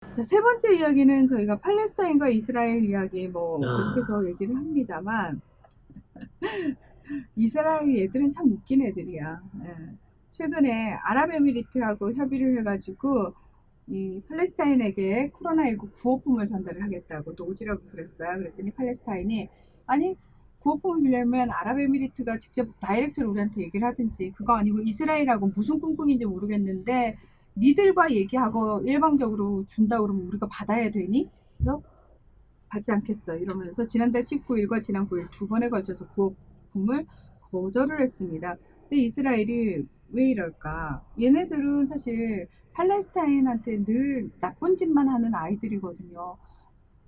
자, 세 번째 이야기는 저희가 팔레스타인과 이스라엘 이야기 뭐 아, 계속해서 얘기를 합니다만 이스라엘 애들은 참 웃긴 애들이야. 예. 최근에 아랍에미리트하고 협의를 해가지고 이 팔레스타인에게 코로나19 구호품을 전달을 하겠다고 또 오지라고 그랬어요. 그랬더니 팔레스타인이 아니 구호품을 주려면 아랍에미리트가 직접 다이렉트로 우리한테 얘기를 하든지 그거 아니고 이스라엘하고 무슨 꿍꿍인지 모르겠는데 니들과 얘기하고 일방적으로 준다 그러면 우리가 받아야 되니? 그래서 받지 않겠어 이러면서 지난달 19일과 지난 9일 두 번에 걸쳐서 구호품을 거절을 했습니다. 근데 이스라엘이 왜 이럴까? 얘네들은 사실 팔레스타인한테 늘 나쁜 짓만 하는 아이들이거든요.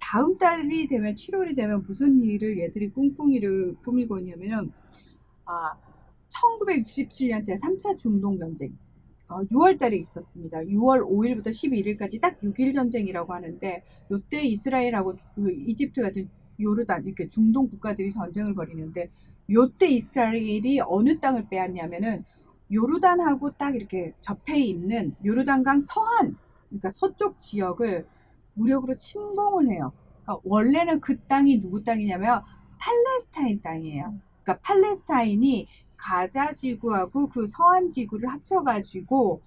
다음 달이 되면 7월이 되면 무슨 일을 얘들이 꿍꿍이를 꾸미고 있냐면은 아, 1967년 제3차 중동전쟁 6월 달에 있었습니다. 6월 5일부터 11일까지 딱 6일 전쟁이라고 하는데 이때 이스라엘하고 이집트 같은 요르단 이렇게 중동 국가들이 전쟁을 벌이는데 이때 이스라엘이 어느 땅을 빼앗냐면은 요르단하고 딱 이렇게 접해 있는 요르단강 서한 그러니까 서쪽 지역을 무력으로 침공을 해요. 그러니까 원래는 그 땅이 누구 땅이냐면 팔레스타인 땅이에요. 그러니까 팔레스타인이 가자 지구하고 그 서한 지구를 합쳐가지고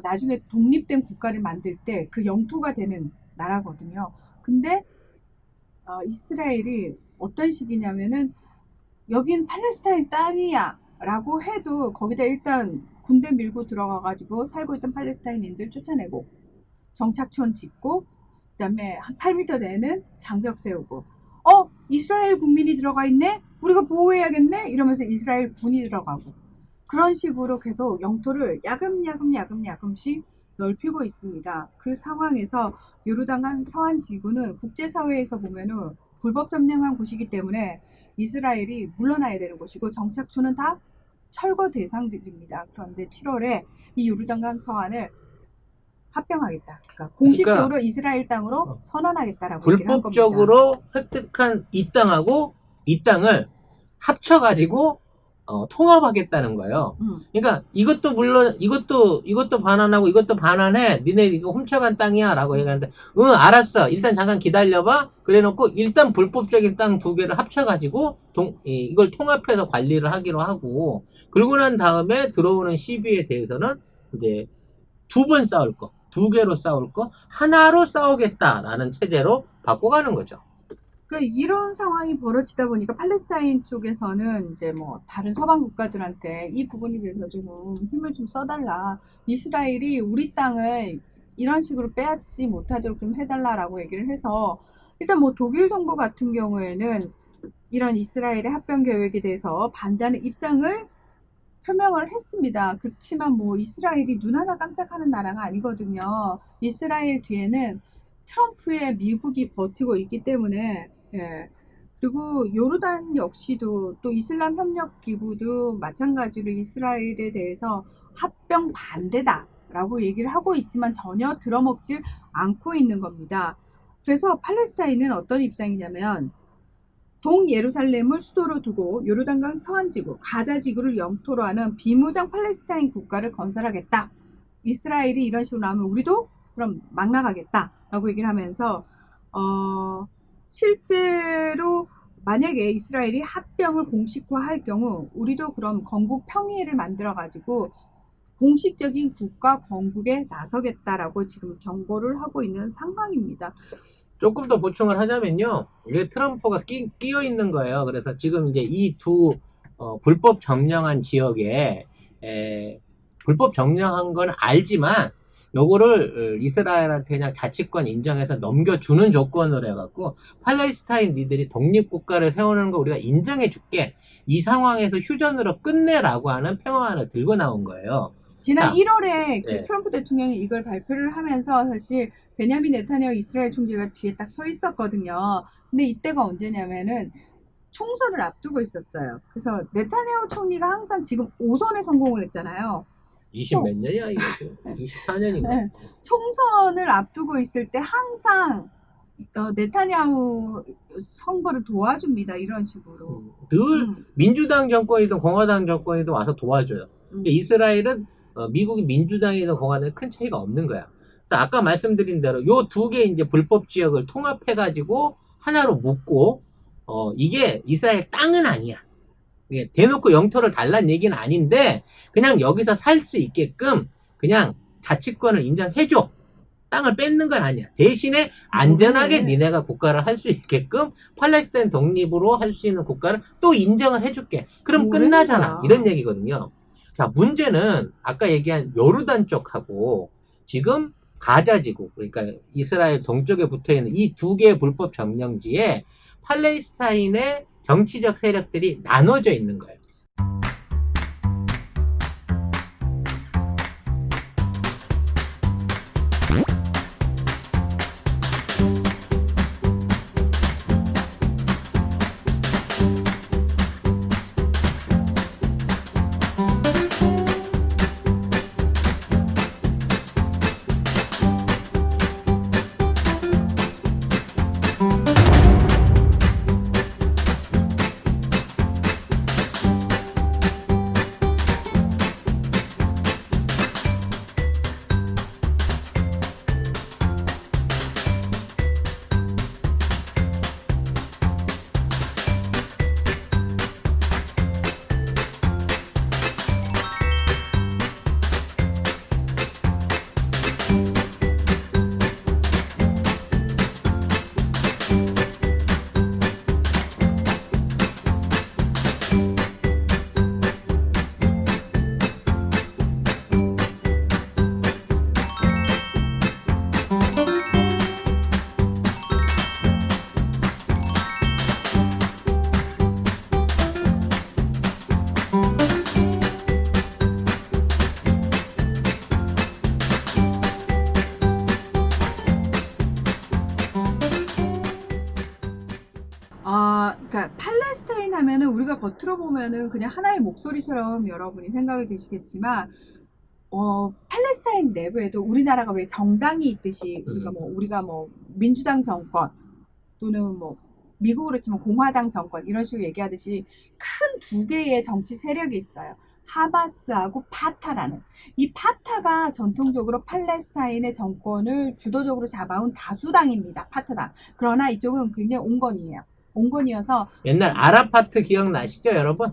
나중에 독립된 국가를 만들 때 그 영토가 되는 나라거든요. 근데 이스라엘이 어떤 식이냐면은 여긴 팔레스타인 땅이야 라고 해도 거기다 일단 군대 밀고 들어가가지고 살고 있던 팔레스타인인들 쫓아내고 정착촌 짓고 그다음에 한 8m 되는 장벽 세우고 이스라엘 국민이 들어가 있네 우리가 보호해야겠네 이러면서 이스라엘 군이 들어가고 그런 식으로 계속 영토를 야금야금씩 넓히고 있습니다. 그 상황에서 요르단강 서한 지구는 국제사회에서 보면은 불법 점령한 곳이기 때문에 이스라엘이 물러나야 되는 곳이고 정착촌은 다 철거 대상들입니다. 그런데 7월에 이 요르단강 서한을 합병하겠다. 그러니까 그러니까 공식적으로 이스라엘 땅으로 어, 선언하겠다라고 얘기를 한 겁니다. 불법적으로 획득한 이 땅하고 이 땅을 합쳐가지고 통합하겠다는 거예요. 음. 그러니까 이것도 물론 이것도 반환하고 이것도 반환해. 니네 이거 훔쳐간 땅이야라고 얘기하는데, 응 알았어. 일단 잠깐 기다려봐. 그래놓고 일단 불법적인 땅 두 개를 합쳐가지고 이걸 통합해서 관리를 하기로 하고, 그러고 난 다음에 들어오는 시비에 대해서는 이제 두 번 싸울 거, 두 개로 싸울 거, 하나로 싸우겠다라는 체제로 바꿔가는 거죠. 그러니까 이런 상황이 벌어지다 보니까 팔레스타인 쪽에서는 이제 뭐 다른 서방 국가들한테 이 부분에 대해서 좀 힘을 좀 써달라. 이스라엘이 우리 땅을 이런 식으로 빼앗지 못하도록 좀 해달라라고 얘기를 해서 일단 뭐 독일 정부 같은 경우에는 이런 이스라엘의 합병 계획에 대해서 반대하는 입장을 표명을 했습니다. 그렇지만 뭐 이스라엘이 눈 하나 깜짝하는 나라가 아니거든요. 이스라엘 뒤에는 트럼프의 미국이 버티고 있기 때문에 예. 그리고 요르단 역시도 또 이슬람 협력 기구도 마찬가지로 이스라엘에 대해서 합병 반대다라고 얘기를 하고 있지만 전혀 들어먹질 않고 있는 겁니다. 그래서 팔레스타인은 어떤 입장이냐면 동예루살렘을 수도로 두고 요르단강 서안지구, 가자지구를 영토로 하는 비무장 팔레스타인 국가를 건설하겠다. 이스라엘이 이런 식으로 나오면 우리도 그럼 막 나가겠다라고 얘기를 하면서 실제로 만약에 이스라엘이 합병을 공식화할 경우 우리도 그럼 건국 평의회를 만들어 가지고 공식적인 국가 건국에 나서겠다라고 지금 경고를 하고 있는 상황입니다. 조금 더 보충을 하자면요. 이게 트럼프가 끼어 있는 거예요. 그래서 지금 이제 이 두 불법 점령한 지역에 불법 점령한 건 알지만 요거를 이스라엘한테 그냥 자치권 인정해서 넘겨주는 조건으로 해갖고 팔레스타인 니들이 독립국가를 세우는 거 우리가 인정해줄게. 이 상황에서 휴전으로 끝내라고 하는 평화안을 들고 나온 거예요. 지난 자, 1월에 그 예. 트럼프 대통령이 이걸 발표를 하면서 사실 베냐민 네타냐후 이스라엘 총리가 뒤에 딱 서 있었거든요. 근데 이때가 언제냐면은 총선을 앞두고 있었어요. 그래서 네타냐후 총리가 항상 지금 5선에 성공을 했잖아요. 20 또 몇 년이야, 이게 지금. 24년인가? 총선을 앞두고 있을 때 항상 네타냐후 선거를 도와줍니다. 이런 식으로. 늘 음, 민주당 정권이든 공화당 정권이든 와서 도와줘요. 그러니까 음, 이스라엘은 미국이 민주당이든 공화당이든 큰 차이가 없는 거야. 그래서 아까 말씀드린 대로 요 두 개 이제 불법 지역을 통합해가지고 하나로 묶고, 이게 이스라엘 땅은 아니야. 이게 대놓고 영토를 달라는 얘기는 아닌데, 그냥 여기서 살 수 있게끔 그냥 자치권을 인정해줘. 땅을 뺏는 건 아니야. 대신에 안전하게 뭐래. 니네가 국가를 할 수 있게끔 팔레스타인 독립으로 할 수 있는 국가를 또 인정을 해줄게. 그럼 뭐라는 끝나잖아. 거야. 이런 얘기거든요. 자, 문제는 아까 얘기한 요르단 쪽하고 지금 가자지구, 그러니까 이스라엘 동쪽에 붙어있는 이 두 개의 불법 점령지에 팔레스타인의 정치적 세력들이 나눠져 있는 거예요. 그러니까 팔레스타인 하면은 우리가 겉으로 보면은 그냥 하나의 목소리처럼 여러분이 생각이 드시겠지만, 팔레스타인 내부에도 우리나라가 왜 정당이 있듯이 우리가 뭐 민주당 정권 또는 뭐 미국으로 치면 공화당 정권 이런 식으로 얘기하듯이 큰 두 개의 정치 세력이 있어요. 하마스하고 파타라는. 이 파타가 전통적으로 팔레스타인의 정권을 주도적으로 잡아온 다수당입니다. 파타당. 그러나 이쪽은 굉장히 온건이에요. 온건이어서 옛날 아라파트 기억나시죠, 여러분?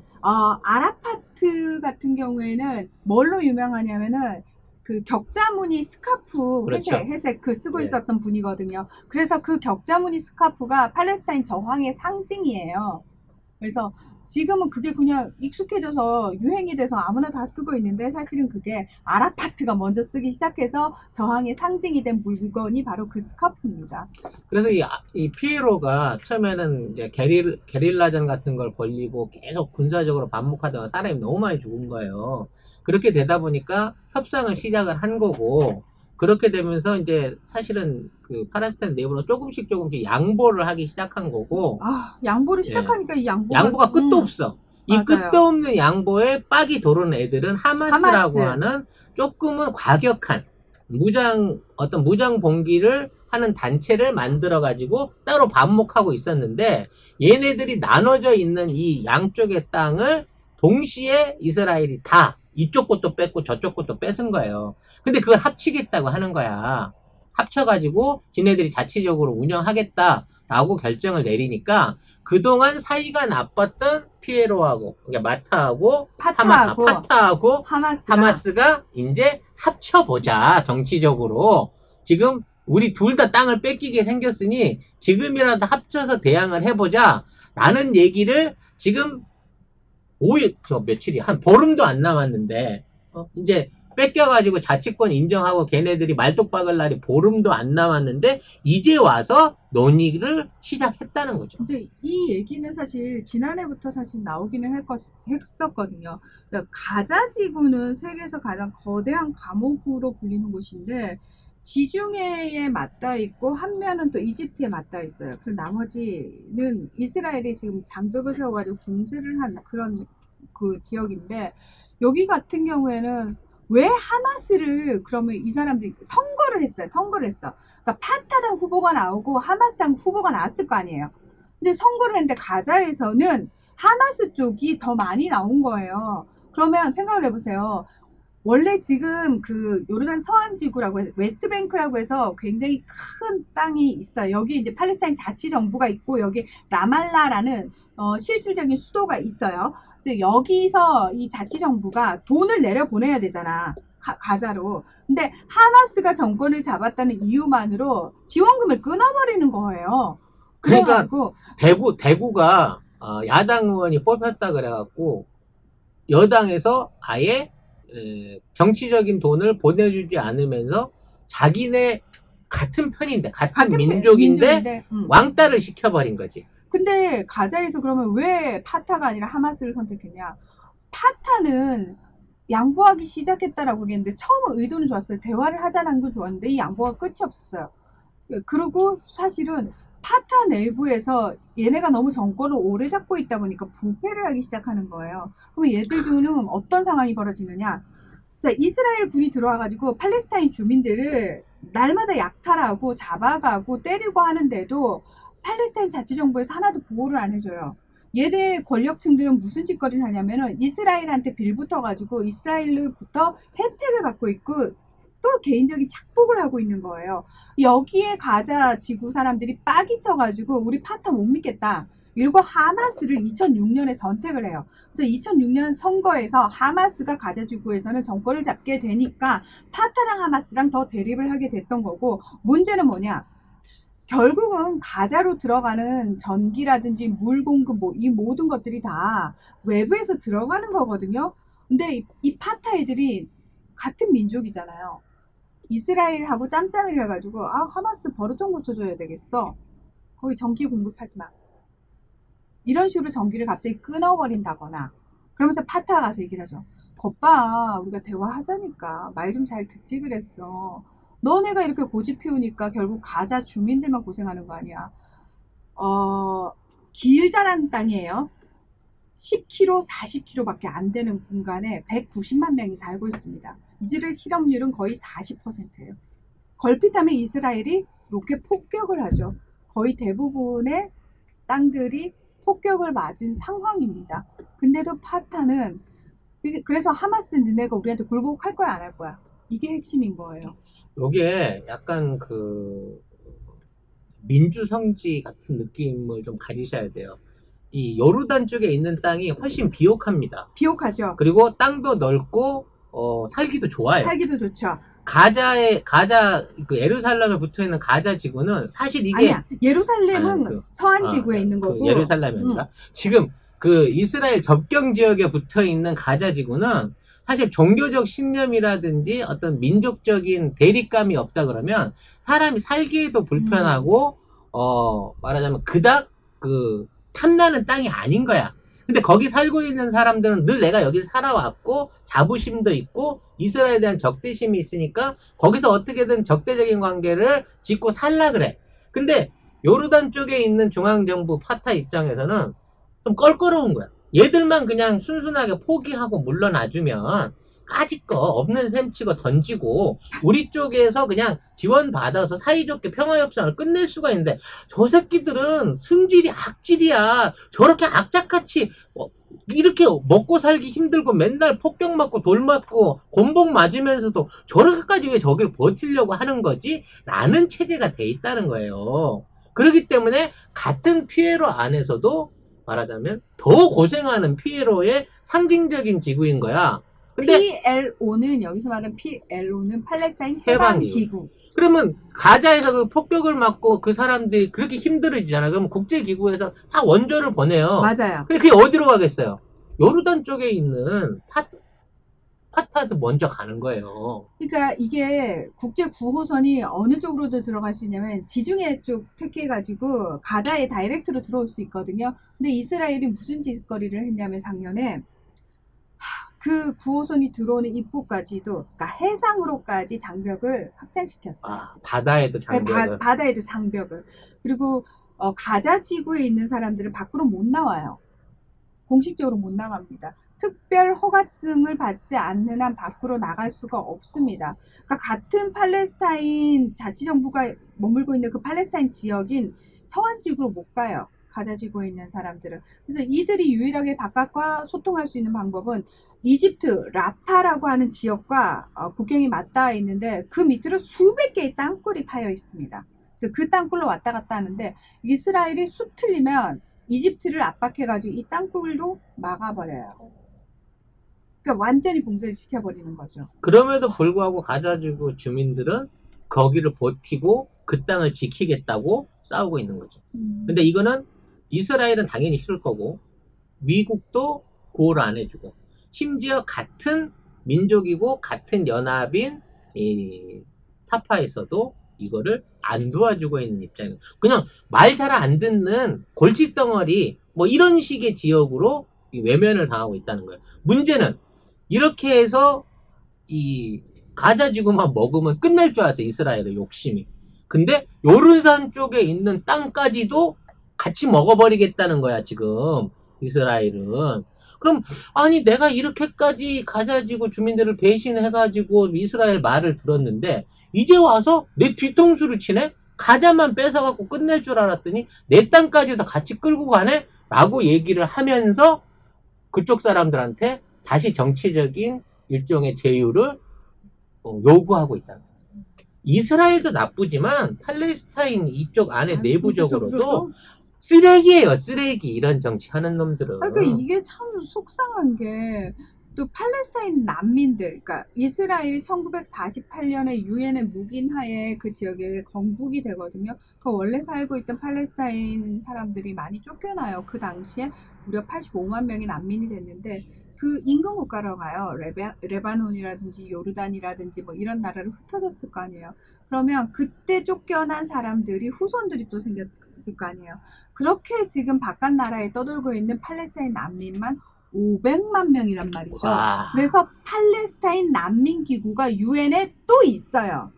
아라파트 같은 경우에는 뭘로 유명하냐면은 그 격자무늬 스카프 그렇죠. 회색 그 쓰고 네. 있었던 분이거든요. 그래서 그 격자무늬 스카프가 팔레스타인 저항의 상징이에요. 그래서 지금은 그게 그냥 익숙해져서 유행이 돼서 아무나 다 쓰고 있는데, 사실은 그게 아라파트가 먼저 쓰기 시작해서 저항의 상징이 된 물건이 바로 그 스카프입니다. 그래서 이 피에로가 처음에는 이제 게릴라전 같은 걸 벌리고 계속 군사적으로 반목하다가 사람이 너무 많이 죽은 거예요. 그렇게 되다 보니까 협상을 시작을 한 거고, 그렇게 되면서 이제 사실은 그 팔레스타인 내부로 조금씩 양보를 하기 시작한 거고, 양보를 예. 시작하니까 이 양보가 끝도 없어. 이 맞아요. 끝도 없는 양보에 빡이 도는 애들은 하마스라고 하마스. 하는 조금은 과격한 어떤 무장 봉기를 하는 단체를 만들어 가지고 따로 반목하고 있었는데, 얘네들이 나눠져 있는 이 양쪽의 땅을 동시에 이스라엘이 다 이쪽 것도 뺐고 저쪽 것도 뺏은 거예요. 근데 그걸 합치겠다고 하는 거야. 합쳐가지고 지네들이 자치적으로 운영하겠다라고 결정을 내리니까 그동안 사이가 나빴던 피에로하고, 그러니까 마타하고 파타하고 하마스가 이제 합쳐보자. 정치적으로 지금 우리 둘 다 땅을 뺏기게 생겼으니 지금이라도 합쳐서 대항을 해보자 라는 얘기를 지금 5일, 며칠이 한 보름도 안 남았는데 이제 뺏겨가지고 자치권 인정하고 걔네들이 말뚝 박을 날이 보름도 안 남았는데 이제 와서 논의를 시작했다는 거죠. 근데 이 얘기는 사실 지난해부터 사실 나오기는 했었거든요. 그러니까 가자 지구는 세계에서 가장 거대한 감옥으로 불리는 곳인데, 지중해에 맞닿아 있고 한 면은 또 이집트에 맞닿아 있어요. 그리고 나머지는 이스라엘이 지금 장벽을 세워가지고 공세를 한 그런 그 지역인데, 여기 같은 경우에는 왜 하마스를 그러면 이 사람들이 선거를 했어요. 선거를 했어. 그러니까 파타당 후보가 나오고 하마스당 후보가 나왔을 거 아니에요. 근데 선거를 했는데 가자에서는 하마스 쪽이 더 많이 나온 거예요. 그러면 생각을 해보세요. 원래 지금 그 요르단 서안지구라고 해서 웨스트뱅크라고 해서 굉장히 큰 땅이 있어요. 여기 이제 팔레스타인 자치정부가 있고 여기 라말라라는 실질적인 수도가 있어요. 근데 여기서 이 자치정부가 돈을 내려보내야 되잖아. 가자로. 근데 하마스가 정권을 잡았다는 이유만으로 지원금을 끊어버리는 거예요. 그러니까 그래가지고 대구가 야당 의원이 뽑혔다 그래갖고 여당에서 아예 정치적인 돈을 보내주지 않으면서 자기네 같은 편인데 같은 민족인데 왕따를 시켜버린 거지. 근데 가자에서 그러면 왜 파타가 아니라 하마스를 선택했냐? 파타는 양보하기 시작했다라고 얘기했는데 처음 의도는 좋았어요. 대화를 하자는 건 좋았는데 이 양보가 끝이 없었어요. 그리고 사실은 파타 내부에서 얘네가 너무 정권을 오래 잡고 있다 보니까 부패를 하기 시작하는 거예요. 그러면 얘들 중은 어떤 상황이 벌어지느냐? 자, 이스라엘 군이 들어와가지고 팔레스타인 주민들을 날마다 약탈하고 잡아가고 때리고 하는데도 팔레스타인 자치정부에서 하나도 보호를 안 해줘요. 얘네 권력층들은 무슨 짓거리를 하냐면은 이스라엘한테 빌붙어가지고 이스라엘로부터 혜택을 받고 있고 또 개인적인 착복을 하고 있는 거예요. 여기에 가자 지구 사람들이 빡이 쳐가지고 우리 파타 못 믿겠다. 이러고 하마스를 2006년에 선택을 해요. 그래서 2006년 선거에서 하마스가 가자 지구에서는 정권을 잡게 되니까 파타랑 하마스랑 더 대립을 하게 됐던 거고 문제는 뭐냐? 결국은 가자로 들어가는 전기라든지 물 공급 뭐 이 모든 것들이 다 외부에서 들어가는 거거든요. 근데 이 파타 애들이 같은 민족이잖아요. 이스라엘하고 짬짬이를 해가지고 하마스 버릇 좀 고쳐줘야 되겠어. 거기 전기 공급하지 마. 이런 식으로 전기를 갑자기 끊어버린다거나 그러면서 파타가 가서 얘기를 하죠. 겉봐 우리가 대화하자니까 말 좀 잘 듣지 그랬어. 너네가 이렇게 고집 피우니까 결국 가자 주민들만 고생하는 거 아니야. 길다란 땅이에요. 10km, 40km밖에 안 되는 공간에 190만 명이 살고 있습니다. 이스라엘 실업률은 거의 40%예요. 걸핏하면 이스라엘이 로켓 폭격을 하죠. 거의 대부분의 땅들이 폭격을 맞은 상황입니다. 근데도 파타는 그래서 하마스는 너네가 우리한테 굴복할 거야 안 할 거야? 이게 핵심인 거예요. 요게 약간 그 민주성지 같은 느낌을 좀 가지셔야 돼요. 이 요르단 쪽에 있는 땅이 훨씬 비옥합니다. 비옥하죠. 그리고 땅도 넓고 살기도 좋아요. 살기도 좋죠. 가자 그 예루살렘에 붙어 있는 가자 지구는 사실 이게 아니야. 예루살렘은 서안 지구에 있는 거고. 예루살렘이 아니라 지금 그 이스라엘 접경 지역에 붙어 있는 가자 지구는 사실 종교적 신념이라든지 어떤 민족적인 대립감이 없다 그러면 사람이 살기에도 불편하고 말하자면 그닥 그 탐나는 땅이 아닌 거야. 근데 거기 살고 있는 사람들은 늘 내가 여기 살아왔고 자부심도 있고 이스라엘에 대한 적대심이 있으니까 거기서 어떻게든 적대적인 관계를 짓고 살라 그래. 근데 요르단 쪽에 있는 중앙정부 파타 입장에서는 좀 껄끄러운 거야. 얘들만 그냥 순순하게 포기하고 물러나주면 까짓 거 없는 셈 치고 던지고 우리 쪽에서 그냥 지원받아서 사이좋게 평화협상을 끝낼 수가 있는데 저 새끼들은 승질이 악질이야. 저렇게 악착같이 이렇게 먹고 살기 힘들고 맨날 폭격 맞고 돌 맞고 곤봉 맞으면서도 저렇게까지 왜 저길 버티려고 하는 거지? 라는 체제가 돼 있다는 거예요. 그렇기 때문에 같은 피에로 안에서도 말하자면 더 고생하는 피에로의 상징적인 지구인 거야. 근데 PLO는 여기서 말하는 PLO는 팔레스타인 해방기구. 그러면 가자에서 그 폭격을 맞고 그 사람들이 그렇게 힘들어지잖아. 그러면 국제기구에서 다 원조를 보내요. 맞아요. 근데 그게 어디로 가겠어요? 요르단 쪽에 있는 파타도 먼저 가는 거예요. 그러니까 이게 국제 구호선이 어느 쪽으로도 들어갈 수 있냐면 지중해 쪽 택해가지고 가자에 다이렉트로 들어올 수 있거든요. 근데 이스라엘이 무슨 짓거리를 했냐면 작년에 그 구호선이 들어오는 입구까지도 그러니까 해상으로까지 장벽을 확장시켰어요. 바다에도 장벽을. 네, 바다에도 장벽을. 그리고 가자 지구에 있는 사람들은 밖으로 못 나와요. 공식적으로 못 나갑니다. 특별 허가증을 받지 않는 한 밖으로 나갈 수가 없습니다. 그러니까 같은 팔레스타인 자치정부가 머물고 있는 그 팔레스타인 지역인 서안 지구로 못 가요. 가져지고 있는 사람들은. 그래서 이들이 유일하게 바깥과 소통할 수 있는 방법은 이집트 라파라고 하는 지역과 국경이 맞닿아 있는데 그 밑으로 수백 개의 땅굴이 파여 있습니다. 그래서 그 땅굴로 왔다 갔다 하는데 이스라엘이 수틀리면 이집트를 압박해가지고 이 땅굴도 막아버려요. 그러니까 완전히 봉쇄를 시켜버리는 거죠. 그럼에도 불구하고 가자지구 주민들은 거기를 버티고 그 땅을 지키겠다고 싸우고 있는 거죠. 근데 이거는 이스라엘은 당연히 싫을 거고 미국도 고를 안 해주고 심지어 같은 민족이고 같은 연합인 이 타파에서도 이거를 안 도와주고 있는 입장이에요. 그냥 말 잘 안 듣는 골칫덩어리 뭐 이런 식의 지역으로 외면을 당하고 있다는 거예요. 문제는 이렇게 해서 이 가자지구만 먹으면 끝날 줄 알았어요. 이스라엘의 욕심이. 근데 요르단 쪽에 있는 땅까지도 같이 먹어버리겠다는 거야 지금 이스라엘은. 그럼 아니 내가 이렇게까지 가자지구 주민들을 배신해가지고 이스라엘 말을 들었는데 이제 와서 내 뒤통수를 치네? 가자만 뺏어갖고 끝낼 줄 알았더니 내 땅까지도 같이 끌고 가네? 라고 얘기를 하면서 그쪽 사람들한테 다시 정치적인 일종의 제휴를 요구하고 있다. 이스라엘도 나쁘지만 팔레스타인 이쪽 안에 내부적으로도 쓰레기예요, 쓰레기. 이런 정치 하는 놈들은. 그러니까 이게 참 속상한 게 또 팔레스타인 난민들, 그러니까 이스라엘이 1948년에 유엔의 묵인하에 그 지역에 건국이 되거든요. 그 원래 살고 있던 팔레스타인 사람들이 많이 쫓겨나요. 그 당시에 무려 85만 명이 난민이 됐는데 그 인근 국가로 가요. 레바논이라든지 요르단이라든지 뭐 이런 나라로 흩어졌을 거 아니에요. 그러면 그때 쫓겨난 사람들이 후손들이 또 생겼을 거 아니에요. 그렇게 지금 바깥 나라에 떠돌고 있는 팔레스타인 난민만 500만 명이란 말이죠. 와. 그래서 팔레스타인 난민 기구가 유엔에 또 있어요.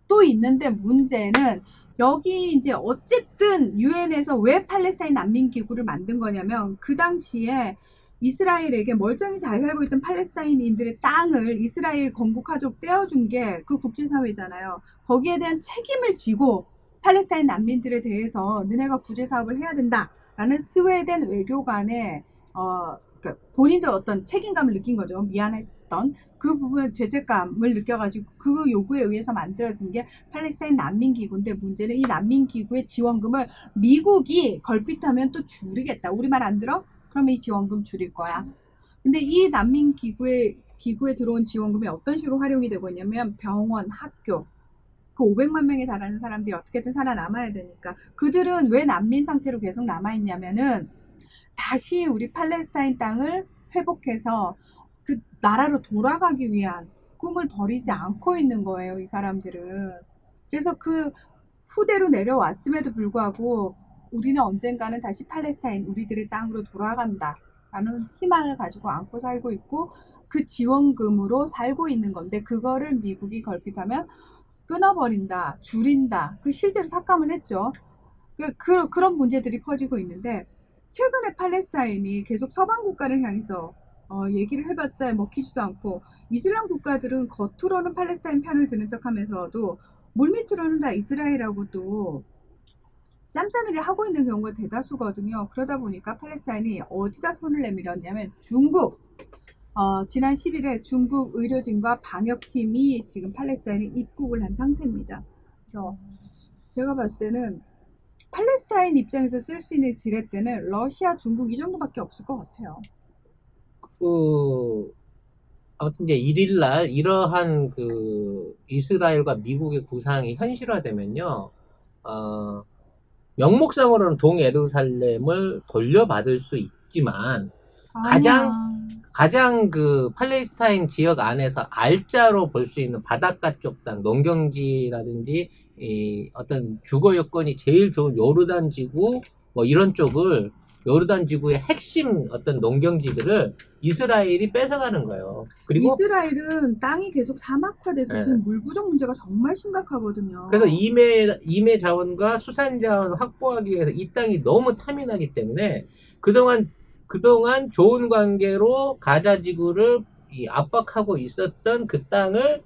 또 있는데 문제는 여기 이제 어쨌든 유엔에서 왜 팔레스타인 난민 기구를 만든 거냐면 그 당시에 이스라엘에게 멀쩡히 잘 살고 있던 팔레스타인인들의 땅을 이스라엘 건국하도록 떼어준 게 그 국제사회잖아요. 거기에 대한 책임을 지고 팔레스타인 난민들에 대해서 너네가 구제 사업을 해야 된다라는 스웨덴 외교관의 그러니까 본인도 어떤 책임감을 느낀 거죠. 미안했던 그 부분 죄책감을 느껴가지고 그 요구에 의해서 만들어진 게 팔레스타인 난민기구인데 문제는 이 난민기구의 지원금을 미국이 걸핏하면 또 줄이겠다. 우리 말 안 들어? 그러면 이 지원금 줄일 거야. 근데 이 난민기구에 들어온 지원금이 어떤 식으로 활용이 되고 있냐면 병원, 학교, 그 500만 명에 달하는 사람들이 어떻게든 살아남아야 되니까 그들은 왜 난민 상태로 계속 남아있냐면은 다시 우리 팔레스타인 땅을 회복해서 그 나라로 돌아가기 위한 꿈을 버리지 않고 있는 거예요, 이 사람들은. 그래서 그 후대로 내려왔음에도 불구하고 우리는 언젠가는 다시 팔레스타인, 우리들의 땅으로 돌아간다 라는 희망을 가지고 안고 살고 있고 그 지원금으로 살고 있는 건데 그거를 미국이 걸핏하면 끊어버린다, 줄인다. 그 실제로 삭감을 했죠. 그런 문제들이 퍼지고 있는데 최근에 팔레스타인이 계속 서방 국가를 향해서 얘기를 해봤자 먹히지도 않고 이슬람 국가들은 겉으로는 팔레스타인 편을 드는 척하면서도 물밑으로는 다 이스라엘하고 또 짬짬이를 하고 있는 경우가 대다수거든요. 그러다 보니까 팔레스타인이 어디다 손을 내밀었냐면 중국. 지난 10일에 중국 의료진과 방역팀이 지금 팔레스타인에 입국을 한 상태입니다. 그래서 제가 봤을 때는 팔레스타인 입장에서 쓸 수 있는 지렛대는 러시아, 중국 이 정도밖에 없을 것 같아요. 아무튼 이제 1일날 이러한 그 이스라엘과 미국의 구상이 현실화되면요, 명목상으로는 동예루살렘을 돌려받을 수 있지만 가장 그 팔레스타인 지역 안에서 알짜로 볼 수 있는 바닷가 쪽 땅, 농경지라든지 어떤 주거 여건이 제일 좋은 요르단 지구 뭐 이런 쪽을 요르단 지구의 핵심 어떤 농경지들을 이스라엘이 뺏어가는 거예요. 그리고 이스라엘은 땅이 계속 사막화돼서 지금 물 부족 문제가 정말 심각하거든요. 그래서 임해 자원과 수산 자원 확보하기 위해서 이 땅이 너무 탐이 나기 때문에 그동안 좋은 관계로 가자 지구를 압박하고 있었던 그 땅을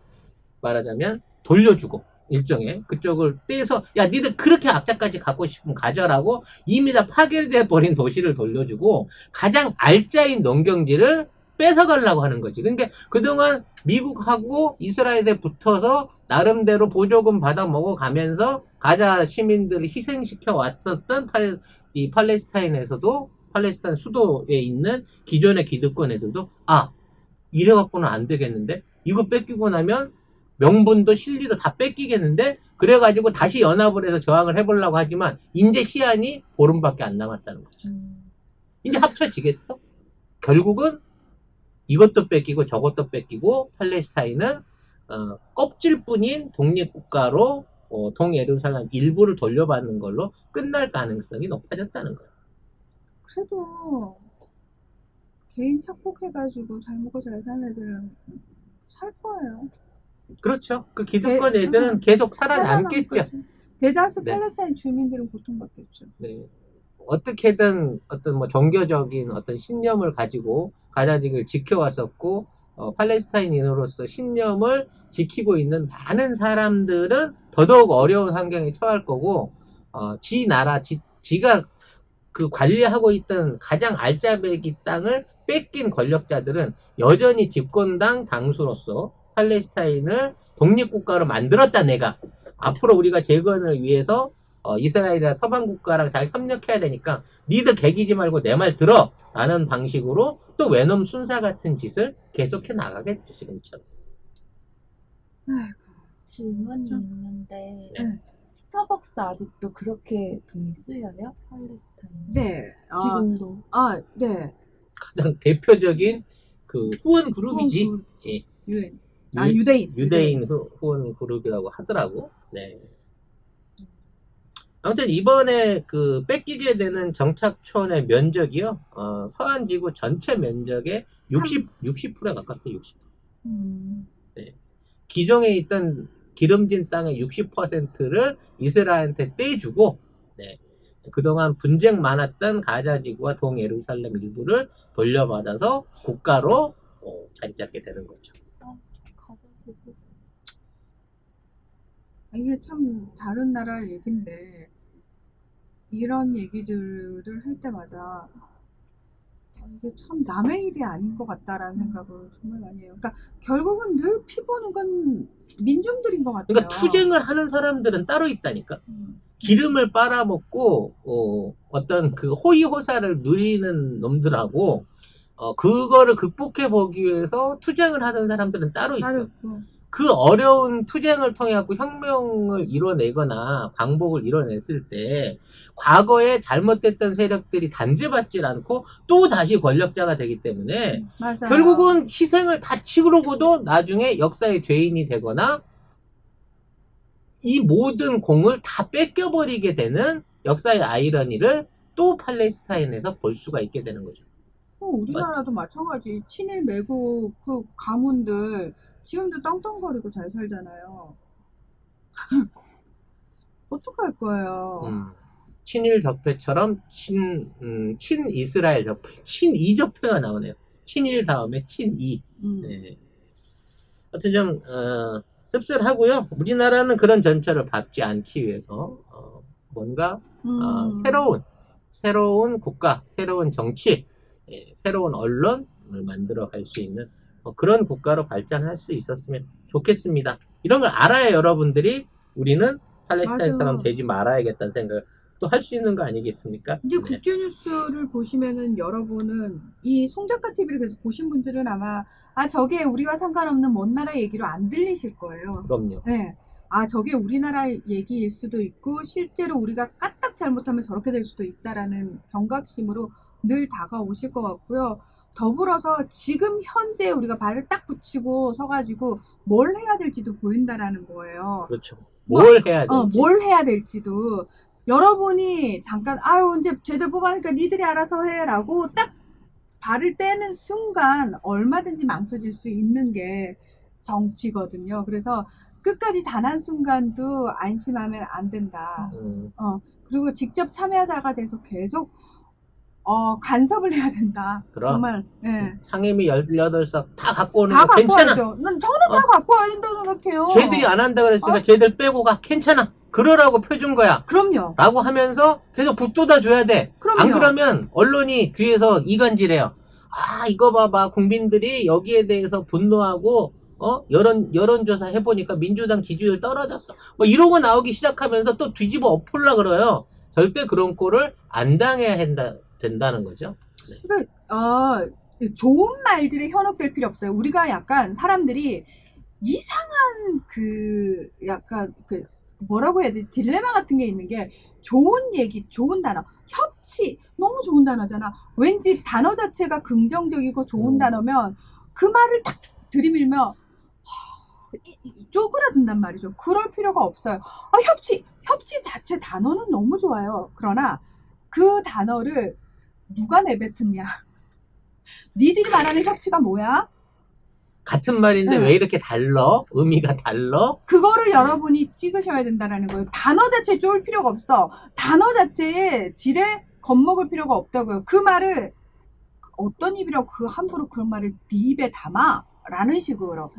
말하자면 돌려주고 일종의 그쪽을 떼서 야 니들 그렇게 악자까지 갖고 싶으면 가져라고 이미 다 파괴돼 버린 도시를 돌려주고 가장 알짜인 농경지를 뺏어가려고 하는 거지. 그러니까 그동안 미국하고 이스라엘에 붙어서 나름대로 보조금 받아 먹어가면서 가자 시민들을 희생시켜 왔었던 이 팔레스타인에서도 팔레스타인 수도에 있는 기존의 기득권 애들도 이래갖고는 안 되겠는데 이거 뺏기고 나면 명분도 실리도 다 뺏기겠는데 그래가지고 다시 연합을 해서 저항을 해보려고 하지만 이제 시한이 보름밖에 안 남았다는 거죠. 이제 합쳐지겠어? 결국은 이것도 뺏기고 저것도 뺏기고 팔레스타인은 껍질뿐인 독립국가로 동예루살렘 일부를 돌려받는 걸로 끝날 가능성이 높아졌다는 거예요. 그래도 개인 착복해가지고 잘 먹고 잘 사는 애들은 살 거예요. 그렇죠. 그 기득권 애들은 계속 살아남겠죠. 대다수 네. 팔레스타인 주민들은 고통받겠죠. 네. 어떻게든 어떤 뭐 종교적인 어떤 신념을 가지고 가자직을 지켜왔었고 팔레스타인인으로서 신념을 지키고 있는 많은 사람들은 더더욱 어려운 환경에 처할 거고 지 나라 지가 그 관리하고 있던 가장 알짜배기 땅을 뺏긴 권력자들은 여전히 집권당 당수로서 팔레스타인을 독립국가로 만들었다 내가 앞으로 우리가 재건을 위해서 이스라엘이나 서방 국가랑 잘 협력해야 되니까 니들 개기지 말고 내 말 들어 라는 방식으로 또 외놈 순사 같은 짓을 계속해 나가겠죠 지금처럼. 아이고. 질문이 좀- 있는데 네. 스타벅스 아직도 그렇게 돈이 쓰여요? 팔레스타인 네. 지금도 네. 가장 대표적인 그 후원 그룹이지. 후원 그룹. 예. 유엔. 유대인. 유대인 후원 그룹이라고 하더라고. 네. 아무튼 이번에 그 뺏기게 되는 정착촌의 면적이요. 서한 지구 전체 면적의 60%에 가깝대. 60%. 네. 기존에 있던 기름진 땅의 60%를 이스라엘한테 떼주고 네. 그동안 분쟁 많았던 가자지구와 동예루살렘 일부를 돌려받아서 국가로 자리 잡게 되는 거죠. 가가지고 이게 참 다른 나라 얘긴데 이런 얘기들을 할 때마다 이게 참 남의 일이 아닌 것 같다라는 생각을 정말 많이 해요. 그러니까 결국은 늘 피보는 건 민중들인 것 같아요. 그러니까 투쟁을 하는 사람들은 따로 있다니까. 기름을 빨아먹고 어떤 그 호의호사를 누리는 놈들하고 그거를 극복해 보기 위해서 투쟁을 하는 사람들은 따로 있어. 나를 뭐, 그 어려운 투쟁을 통해 갖고 혁명을 이뤄내거나 광복을 이뤄냈을 때 과거에 잘못됐던 세력들이 단죄받질 않고 또 다시 권력자가 되기 때문에 맞아요. 결국은 희생을 다 치르고도 나중에 역사의 죄인이 되거나 이 모든 공을 다 뺏겨버리게 되는 역사의 아이러니를 또 팔레스타인에서 볼 수가 있게 되는 거죠. 우리나라도 마찬가지. 친일 매국 그 가문들 지금도 떵떵거리고 잘 살잖아요. 어떡할 거예요. 친일 적폐처럼 친이스라엘 적폐, 친이 적폐가 나오네요. 친일 다음에 친이. 네. 하여튼 좀 씁쓸하고요. 우리나라는 그런 전철을 밟지 않기 위해서 뭔가 새로운 국가, 새로운 정치, 새로운 언론을 만들어갈 수 있는 그런 국가로 발전할 수 있었으면 좋겠습니다. 이런 걸 알아야 여러분들이 우리는 팔레스타인처럼 맞아. 되지 말아야겠다는 생각을 또 할 수 있는 거 아니겠습니까? 이제 네. 국제뉴스를 보시면은 여러분은 이 송작가 TV를 계속 보신 분들은 아마 저게 우리와 상관없는 먼 나라 얘기로 안 들리실 거예요. 그럼요. 네. 저게 우리나라 얘기일 수도 있고 실제로 우리가 까딱 잘못하면 저렇게 될 수도 있다라는 경각심으로 늘 다가오실 것 같고요. 더불어서 지금 현재 우리가 발을 딱 붙이고 서가지고 뭘 해야 될지도 보인다라는 거예요. 그렇죠. 뭘 해야 될지. 뭘 해야 될지도 여러분이 잠깐 이제 쟤들 뽑아니까 니들이 알아서 해라고 딱 발을 떼는 순간 얼마든지 망쳐질 수 있는 게 정치거든요. 그래서 끝까지 단 한순간도 안심하면 안 된다. 그리고 직접 참여자가 돼서 계속 간섭을 해야 된다. 그럼. 정말, 예. 상임위 18석 다 갖고 오는 다 거 갖고 괜찮아. 와야죠. 저는 다 갖고 와야 된다고 생각해요. 쟤들이 안 한다 그랬으니까 쟤들 빼고 가. 괜찮아. 그러라고 펴준 거야. 그럼요. 라고 하면서 계속 북돋아 줘야 돼. 그럼요. 안 그러면 언론이 뒤에서 이간질해요. 아, 이거 봐봐. 국민들이 여기에 대해서 분노하고, 여론조사 해보니까 민주당 지지율 떨어졌어. 뭐 이러고 나오기 시작하면서 또 뒤집어 엎으려 그래요. 절대 그런 꼴을 안 당해야 된다는 거죠. 그러니까, 좋은 말들에 현혹될 필요 없어요. 우리가 약간 사람들이 이상한 약간 뭐라고 해야 되지? 딜레마 같은 게 있는 게 좋은 얘기, 좋은 단어, 협치, 너무 좋은 단어잖아. 왠지 단어 자체가 긍정적이고 좋은 단어면 그 말을 딱 들이밀면 쪼그라든단 말이죠. 그럴 필요가 없어요. 협치 자체 단어는 너무 좋아요. 그러나 그 단어를 누가 내뱉었냐? 니들이 말하는 협치가 뭐야? 같은 말인데 네. 왜 이렇게 달라? 의미가 달라? 그거를 여러분이 찍으셔야 된다는 거예요. 단어 자체에 쫄 필요가 없어. 단어 자체에 지레 겁먹을 필요가 없다고요. 그 말을 어떤 입이라고 함부로 그런 말을 네 입에 담아? 라는 식으로.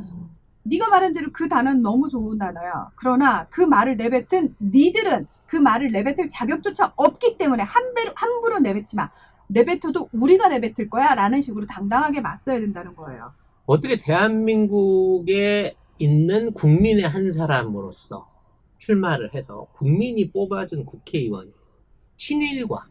네가 말한 대로 그 단어는 너무 좋은 단어야. 그러나 그 말을 내뱉은 니들은 그 말을 내뱉을 자격조차 없기 때문에 함부로 내뱉지 마. 내뱉어도 우리가 내뱉을 거야. 라는 식으로 당당하게 맞서야 된다는 거예요. 어떻게 대한민국에 있는 국민의 한 사람으로서 출마를 해서 국민이 뽑아준 국회의원이 친일과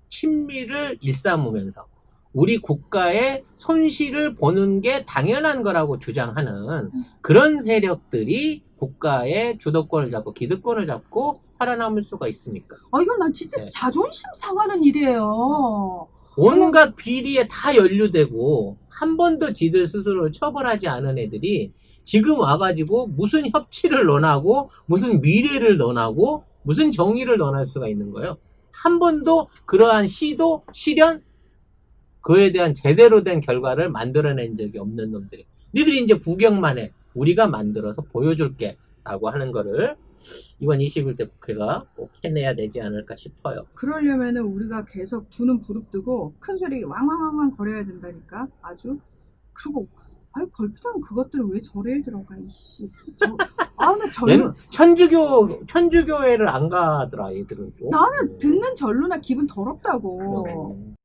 친미를 일삼으면서 우리 국가의 손실을 보는 게 당연한 거라고 주장하는 그런 세력들이 국가의 주도권을 잡고 기득권을 잡고 살아남을 수가 있습니까? 이건 난 진짜 네. 자존심 상하는 일이에요. 온갖 비리에 다 연루되고 한 번도 지들 스스로를 처벌하지 않은 애들이 지금 와가지고 무슨 협치를 논하고 무슨 미래를 논하고 무슨 정의를 논할 수가 있는 거예요. 한 번도 그러한 시도, 실현, 그에 대한 제대로 된 결과를 만들어낸 적이 없는 놈들이. 니들이 이제 구경만 해. 우리가 만들어서 보여줄게. 라고 하는 거를 이번 21대 국회가 꼭 해내야 되지 않을까 싶어요. 그러려면은 우리가 계속 두 눈 부릅뜨고 큰 소리 왕왕왕왕 거려야 된다니까. 아주. 그리고 걸프장 그것들은 왜 절에 들어가 이씨. 나 절로 천주교회를 안 가더라, 얘들은 좀. 나는 듣는 절로나 기분 더럽다고. 그럼.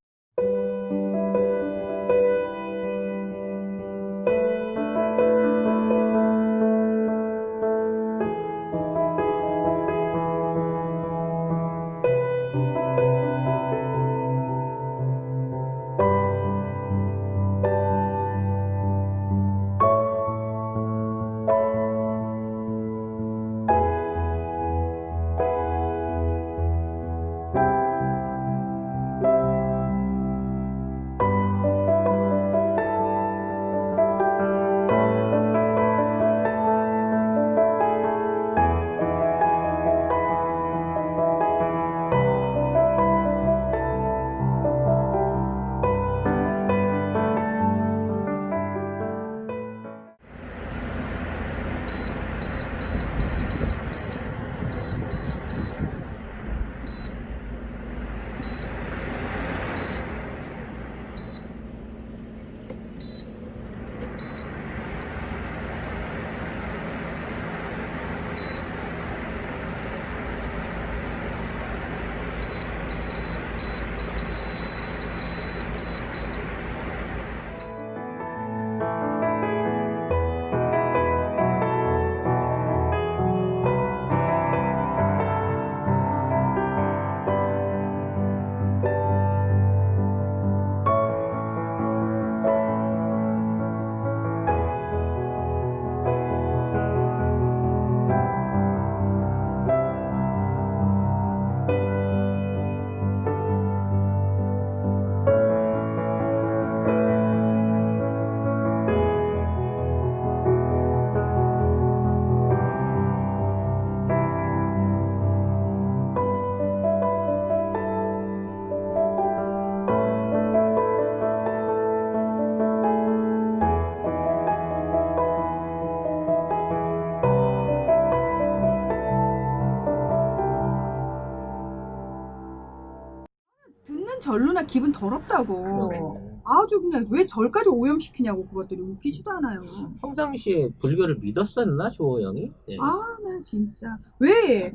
나는 전루나 기분 더럽다고. 아주 그냥 왜 절까지 오염시키냐고 그것들이 웃기지도 않아요. 평상시에 불교를 믿었었나 조호영이? 네. 아, 나 진짜 왜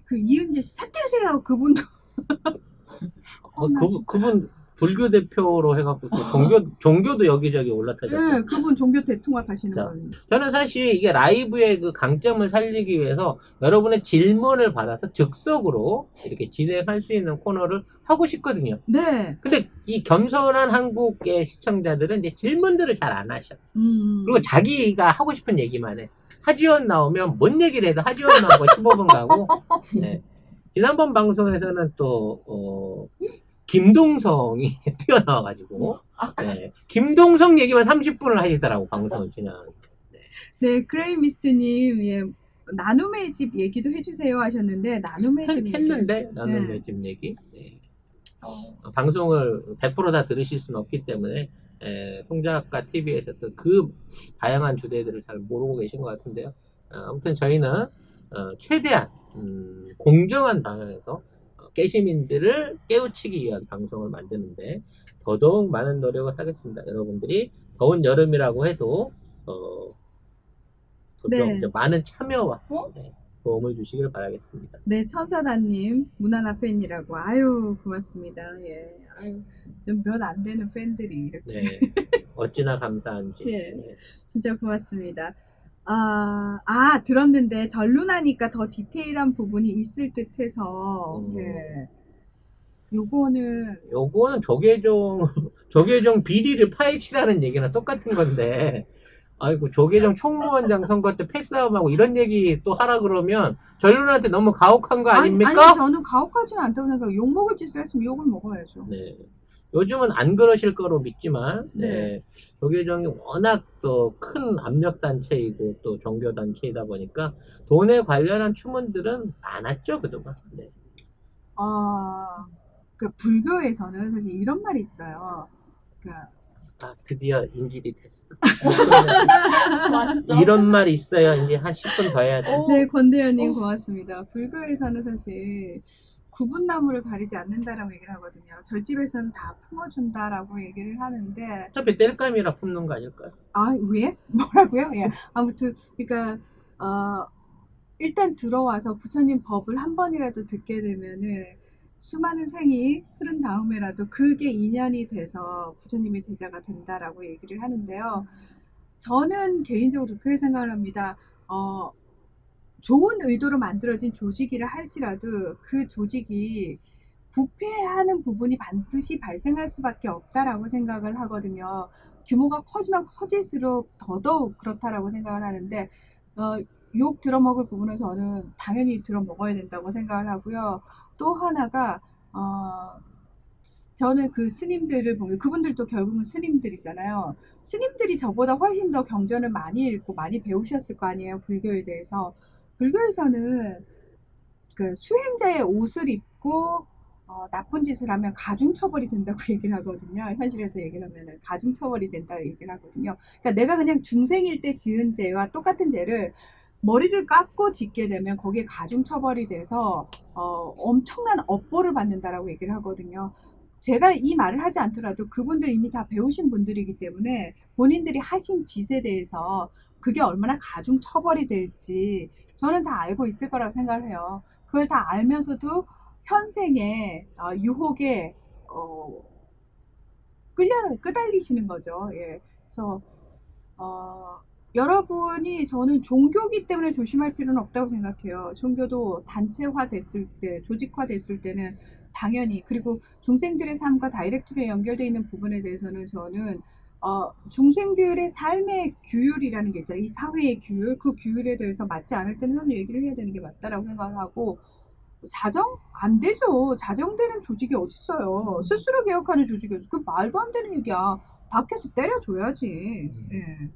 그 이은재 씨 사퇴하세요 그분도. 나 진짜. 그분 불교 대표로 해갖고 또 종교도 여기저기 올라타졌고. 네, 그분 종교 대통합 하시는 자, 분. 저는 사실 이게 라이브의 그 강점을 살리기 위해서 여러분의 질문을 받아서 즉석으로 이렇게 진행할 수 있는 코너를 하고 싶거든요. 네. 근데 이 겸손한 한국의 시청자들은 이제 질문들을 잘 안 하셔. 그리고 자기가 하고 싶은 얘기만 해. 하지원 나오면 뭔 얘기를 해도 하지원 나오고 15분 가고. 네. 지난번 방송에서는 또 김동성이 튀어나와가지고 네. 김동성 얘기만 30분을 하시더라고 방송을 진행하는데. 네, 크레이미스트님, 예, 나눔의 집 얘기도 해주세요 하셨는데, 나눔의 집 했는데 나눔의 집 얘기. 네. 방송을 100% 다 들으실 수는 없기 때문에 송작가 TV에서 또 그 다양한 주제들을 잘 모르고 계신 것 같은데요. 아무튼 저희는 최대한 공정한 방향에서 깨시민들을 깨우치기 위한 방송을 만드는데 더더욱 많은 노력을 하겠습니다. 여러분들이 더운 여름이라고 해도 네. 많은 참여와 도움을 주시길 바라겠습니다. 네, 천사다님, 무난한 팬이라고. 아유, 고맙습니다. 예, 아유, 몇 안 되는 팬들이 이렇게. 네, 어찌나 감사한지. 예. 네. 진짜 고맙습니다. 들었는데, 전루나니까 더 디테일한 부분이 있을 듯 해서, 예. 요거는 조계종 비리를 파헤치라는 얘기랑 똑같은 건데, 아이고, 조계종 총무원장 선거 때 패싸움하고 이런 얘기 또 하라 그러면 전륜한테 너무 가혹한 거 아닙니까? 아니, 저는 가혹하지는 않다고 생각해요. 욕먹을 짓을 했으면 욕을 먹어야죠. 네. 요즘은 안 그러실 거로 믿지만, 네. 조계종이 워낙 또 큰 압력단체이고 또 종교단체이다 보니까 돈에 관련한 추문들은 많았죠, 그동안. 네. 그 불교에서는 사실 이런 말이 있어요. 드디어 인질이 됐어. 맛있어. 이런 말이 있어요. 이제 한 10분 더 해야 돼. 네, 권대현님 고맙습니다. 불교에서는 사실 구분나무를 가리지 않는다라고 얘기를 하거든요. 절집에서는 다 품어준다라고 얘기를 하는데, 어차피 땔감이라 품는 거 아닐까요? 왜? 뭐라고요? 예. 아무튼 그러니까 일단 들어와서 부처님 법을 한 번이라도 듣게 되면은 수많은 생이 흐른 다음에라도 그게 인연이 돼서 부처님의 제자가 된다라고 얘기를 하는데요. 저는 개인적으로 그렇게 생각을 합니다. 좋은 의도로 만들어진 조직이라 할지라도 그 조직이 부패하는 부분이 반드시 발생할 수밖에 없다라고 생각을 하거든요. 규모가 커지면 커질수록 더더욱 그렇다라고 생각을 하는데, 욕 들어먹을 부분은 저는 당연히 들어먹어야 된다고 생각을 하고요. 또 하나가, 저는 그 스님들을 보면, 그분들도 결국은 스님들이잖아요. 스님들이 저보다 훨씬 더 경전을 많이 읽고 많이 배우셨을 거 아니에요, 불교에 대해서. 불교에서는 그 수행자의 옷을 입고 나쁜 짓을 하면 가중처벌이 된다고 얘기를 하거든요. 현실에서 얘기를 하면 가중처벌이 된다고 얘기를 하거든요. 그러니까 내가 그냥 중생일 때 지은 죄와 똑같은 죄를 머리를 깎고 짓게 되면 거기에 가중처벌이 돼서 엄청난 업보를 받는다라고 얘기를 하거든요. 제가 이 말을 하지 않더라도 그분들 이미 다 배우신 분들이기 때문에 본인들이 하신 짓에 대해서 그게 얼마나 가중처벌이 될지 저는 다 알고 있을 거라고 생각을 해요. 그걸 다 알면서도 현생에 유혹에 끄달리시는 거죠. 예. 그래서 여러분이 저는 종교기 때문에 조심할 필요는 없다고 생각해요. 종교도 단체화 됐을 때, 조직화 됐을 때는 당연히, 그리고 중생들의 삶과 다이렉트로 연결되어 있는 부분에 대해서는 저는 중생들의 삶의 규율이라는 게 있잖아요. 이 사회의 규율, 그 규율에 대해서 맞지 않을 때는 저는 얘기를 해야 되는 게 맞다라고 생각을 하고, 자정? 안 되죠. 자정되는 조직이 어딨어요. 스스로 개혁하는 조직이 어딨어. 그 말도 안 되는 얘기야. 밖에서 때려줘야지. 예.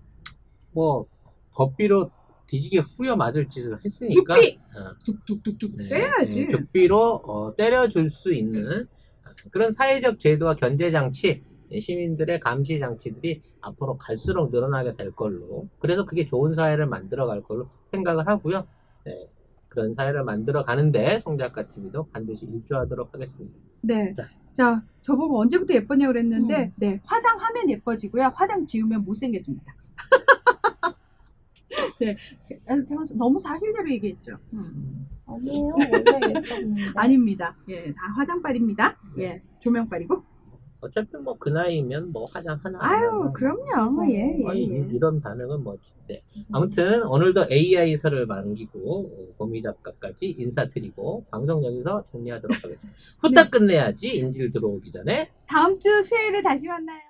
뭐 법비로 뒤지게 후려 맞을 짓을 했으니까 죽비! 뚝뚝뚝뚝 때려야지. 죽비로 때려줄 수 있는 그런 사회적 제도와 견제장치, 시민들의 감시장치들이 앞으로 갈수록 늘어나게 될 걸로, 그래서 그게 좋은 사회를 만들어 갈 걸로 생각을 하고요. 그런 사회를 만들어 가는데 송작가 TV도 반드시 일조하도록 하겠습니다. 네. 자. 자, 저보고 언제부터 예뻤냐고 그랬는데, 네, 화장하면 예뻐지고요. 화장 지우면 못생겨집니다. 네. 그래서 너무 사실대로 얘기했죠. 아니에요. 원래 예뻤는데. 아닙니다. 예, 다 화장빨입니다. 예, 조명빨이고. 어차피 뭐 그 나이면 뭐 화장 하나 안 아유, 하나 그럼요. 예, 예, 예. 이런 반응은 뭐지. 네. 아무튼 오늘도 AI설을 남기고 보미 작가까지 인사드리고 방송 여기서 정리하도록 하겠습니다. 후딱 끝내야지 인질 들어오기 전에. 다음 주 수요일에 다시 만나요.